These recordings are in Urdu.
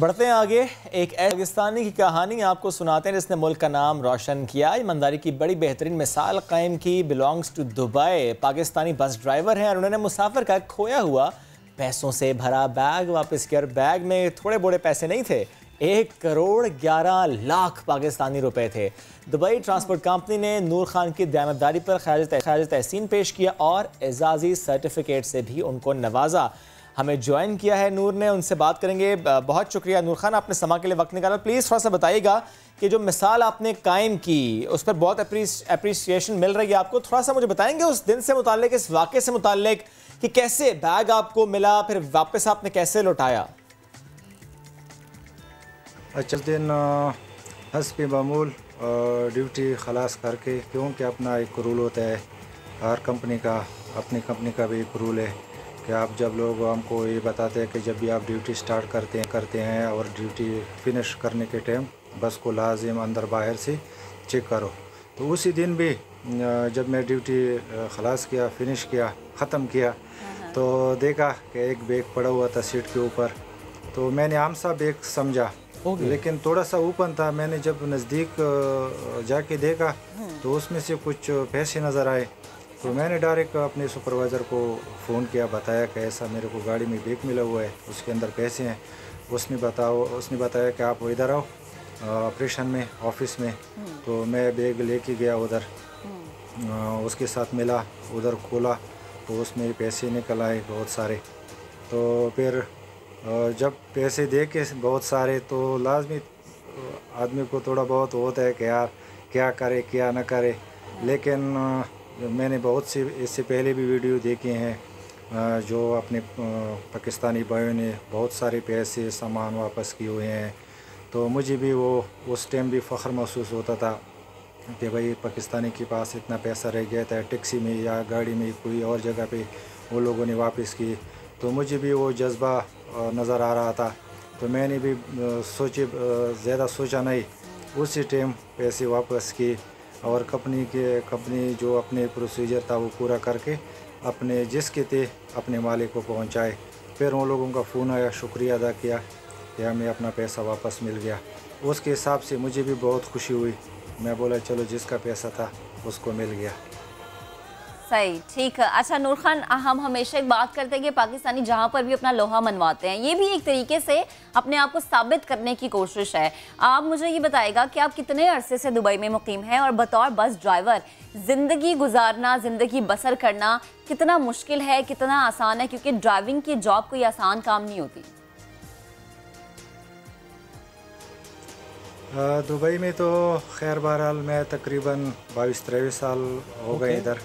بڑھتے ہیں آگے، ایک ایسے پاکستانی کی کہانی آپ کو سناتے ہیں جس نے ملک کا نام روشن کیا، ایمانداری کی بڑی بہترین مثال قائم کی۔ Belongs to Dubai, Pakistani bus driver ہیں اور انہوں نے مسافر کا کھویا ہوا پیسوں سے بھرا بیگ واپس کیا، اور بیگ میں تھوڑے بوڑے پیسے نہیں تھے، 1,11,00,000 پاکستانی روپے تھے۔ دبئی ٹرانسپورٹ کمپنی نے نور خان کی دیانتداری پر خراج تحسین پیش کیا اور اعزازی سرٹیفکیٹ سے بھی ان کو نوازا۔ ہمیں جوائن کیا ہے نور نے، ان سے بات کریں گے۔ بہت شکریہ نور خان، آپ نے سما کے لیے وقت نکالا۔ پلیز تھوڑا سا بتائیے گا کہ جو مثال آپ نے قائم کی اس پر بہت اپریسیشن مل رہی ہے آپ کو، تھوڑا سا مجھے بتائیں گے اس دن سے متعلق، اس واقعے سے متعلق کہ کیسے بیگ آپ کو ملا، پھر واپس آپ نے کیسے لوٹایا؟ اچھا دن حسب معمول ڈیوٹی خلاص کر کے، کیونکہ اپنا ایک رول ہوتا ہے ہر کمپنی کا، اپنی کمپنی کا بھی ایک رول ہے کہ آپ جب لوگ ہم کو یہ بتاتے ہیں کہ جب بھی آپ ڈیوٹی سٹارٹ کرتے ہیں اور ڈیوٹی فنش کرنے کے ٹائم بس کو لازم اندر باہر سے چیک کرو۔ تو اسی دن بھی جب میں ڈیوٹی خلاص کیا، فنش کیا، ختم کیا، تو دیکھا کہ ایک بیگ پڑا ہوا تھا سیٹ کے اوپر۔ تو میں نے عام سا بیگ سمجھا، لیکن تھوڑا سا اوپن تھا۔ میں نے جب نزدیک جا کے دیکھا تو اس میں سے کچھ پیسے نظر آئے۔ تو میں نے ڈائریکٹ اپنے سپروائزر کو فون کیا، بتایا کہ ایسا میرے کو گاڑی میں بیگ ملا ہوا ہے، اس کے اندر پیسے ہیں۔ اس نے بتایا کہ آپ ادھر آؤ آپریشن میں، آفس میں۔ تو میں بیگ لے کے گیا ادھر، اس کے ساتھ ملا، ادھر کھولا تو اس میں پیسے نکل آئے بہت سارے۔ تو پھر جب پیسے دیکھے بہت سارے تو لازمی آدمی کو تھوڑا بہت ہوتا ہے کہ یار کیا کرے کیا نہ کرے، لیکن میں نے بہت سی اس سے پہلے بھی ویڈیو دیکھے ہیں جو اپنے پاکستانی بھائیوں نے بہت سارے پیسے سامان واپس کیے ہوئے ہیں۔ تو مجھے بھی وہ اس ٹائم بھی فخر محسوس ہوتا تھا کہ بھائی پاکستانی کے پاس اتنا پیسہ رہ گیا تھا، ٹیکسی میں یا گاڑی میں کوئی اور جگہ پہ وہ لوگوں نے واپس کی، تو مجھے بھی وہ جذبہ نظر آ رہا تھا۔ تو میں نے بھی زیادہ سوچا نہیں، اسی ٹائم پیسے واپس کیے اور کمپنی جو اپنے پروسیجر تھا وہ پورا کر کے اپنے جس کے تھے اپنے مالک کو پہنچائے۔ پھر ان لوگوں کا فون آیا، شکریہ ادا کیا کہ ہمیں اپنا پیسہ واپس مل گیا۔ اس کے حساب سے مجھے بھی بہت خوشی ہوئی، میں بولا چلو جس کا پیسہ تھا اس کو مل گیا۔ صحیح، ٹھیک ہے۔ اچھا نور خان، ہم ہمیشہ ایک بات کرتے ہیں کہ پاکستانی جہاں پر بھی اپنا لوہا منواتے ہیں، یہ بھی ایک طریقے سے اپنے آپ کو ثابت کرنے کی کوشش ہے۔ آپ مجھے یہ بتائے گا کہ آپ کتنے عرصے سے دبئی میں مقیم ہیں، اور بطور بس ڈرائیور زندگی گزارنا، زندگی بسر کرنا کتنا مشکل ہے، کتنا آسان ہے؟ کیونکہ ڈرائیونگ کی جاب کوئی آسان کام نہیں ہوتی۔ دبئی میں تو خیر بہرحال میں تقریباً 22-23 سال ہو گئے ادھر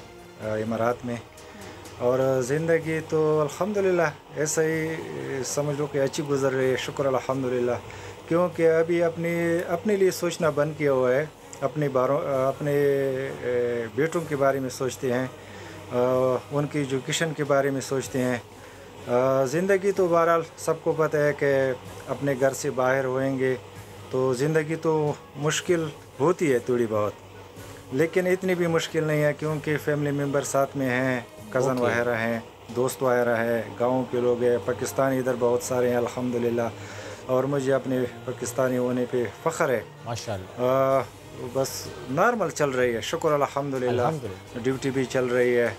امارات میں، اور زندگی تو الحمدللہ ایسا ہی سمجھ لو کہ اچھی گزر رہی ہے، شکر الحمدللہ۔ کیونکہ ابھی اپنے لیے سوچنا بند کیا ہوا ہے، اپنے بیٹوں کے بارے میں سوچتے ہیں، ان کی ایجوکیشن کے بارے میں سوچتے ہیں۔ زندگی تو بہرحال سب کو پتہ ہے کہ اپنے گھر سے باہر ہوئیں گے تو زندگی تو مشکل ہوتی ہے تھوڑی بہت، لیکن اتنی بھی مشکل نہیں ہے کیونکہ فیملی ممبر ساتھ میں ہیں، کزن وغیرہ ہیں، دوست وغیرہ ہیں، گاؤں کے لوگ ہیں، پاکستانی ادھر بہت سارے ہیں الحمدللہ، اور مجھے اپنے پاکستانی ہونے پہ فخر ہے ماشاءاللہ۔ بس نارمل چل رہی ہے، شکر الحمدللہ۔ ڈیوٹی بھی چل رہی ہے،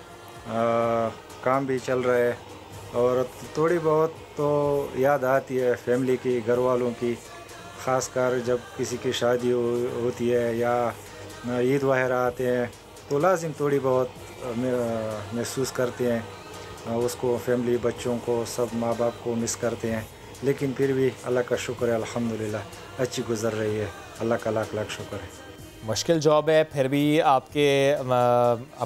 کام بھی چل رہا ہے، اور تھوڑی بہت تو یاد آتی ہے فیملی کی، گھر والوں کی، خاص کر جب کسی کی شادی ہوتی ہے یا عید وغیرہ آتے ہیں تو لازم تھوڑی بہت محسوس کرتے ہیں اس کو، فیملی، بچوں کو، سب ماں باپ کو مس کرتے ہیں، لیکن پھر بھی اللہ کا شکر ہے الحمدللہ اچھی گزر رہی ہے، اللہ کا لاکھ لاکھ شکر ہے۔ مشکل جاب ہے، پھر بھی آپ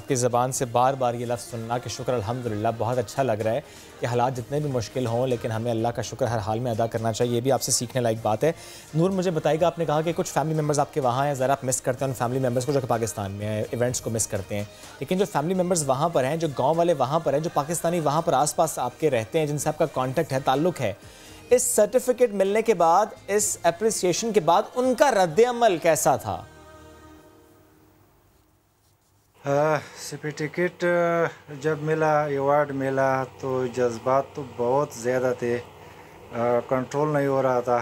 کی زبان سے بار بار یہ لفظ سننا کہ شکر الحمدللہ، بہت اچھا لگ رہا ہے کہ حالات جتنے بھی مشکل ہوں لیکن ہمیں اللہ کا شکر ہر حال میں ادا کرنا چاہیے، یہ بھی آپ سے سیکھنے لائق بات ہے۔ نور مجھے بتائیے گا، آپ نے کہا کہ کچھ فیملی ممبرز آپ کے وہاں ہیں، ذرا آپ مس کرتے ہیں ان فیملی ممبرز کو جو کہ پاکستان میں ہیں، ایونٹس کو مس کرتے ہیں، لیکن جو فیملی ممبرز وہاں پر ہیں، جو گاؤں والے وہاں پر ہیں، جو پاکستانی وہاں پر آس پاس آپ کے رہتے ہیں، جن سے آپ کا کانٹیکٹ ہے، تعلق ہے، اس سرٹیفکیٹ ملنے کے بعد، اس اپریسیشن کے بعد ان کا رد عمل کیسا تھا؟ سرٹیفکیٹ جب ملا، ایوارڈ ملا، تو جذبات تو بہت زیادہ تھے، کنٹرول نہیں ہو رہا تھا۔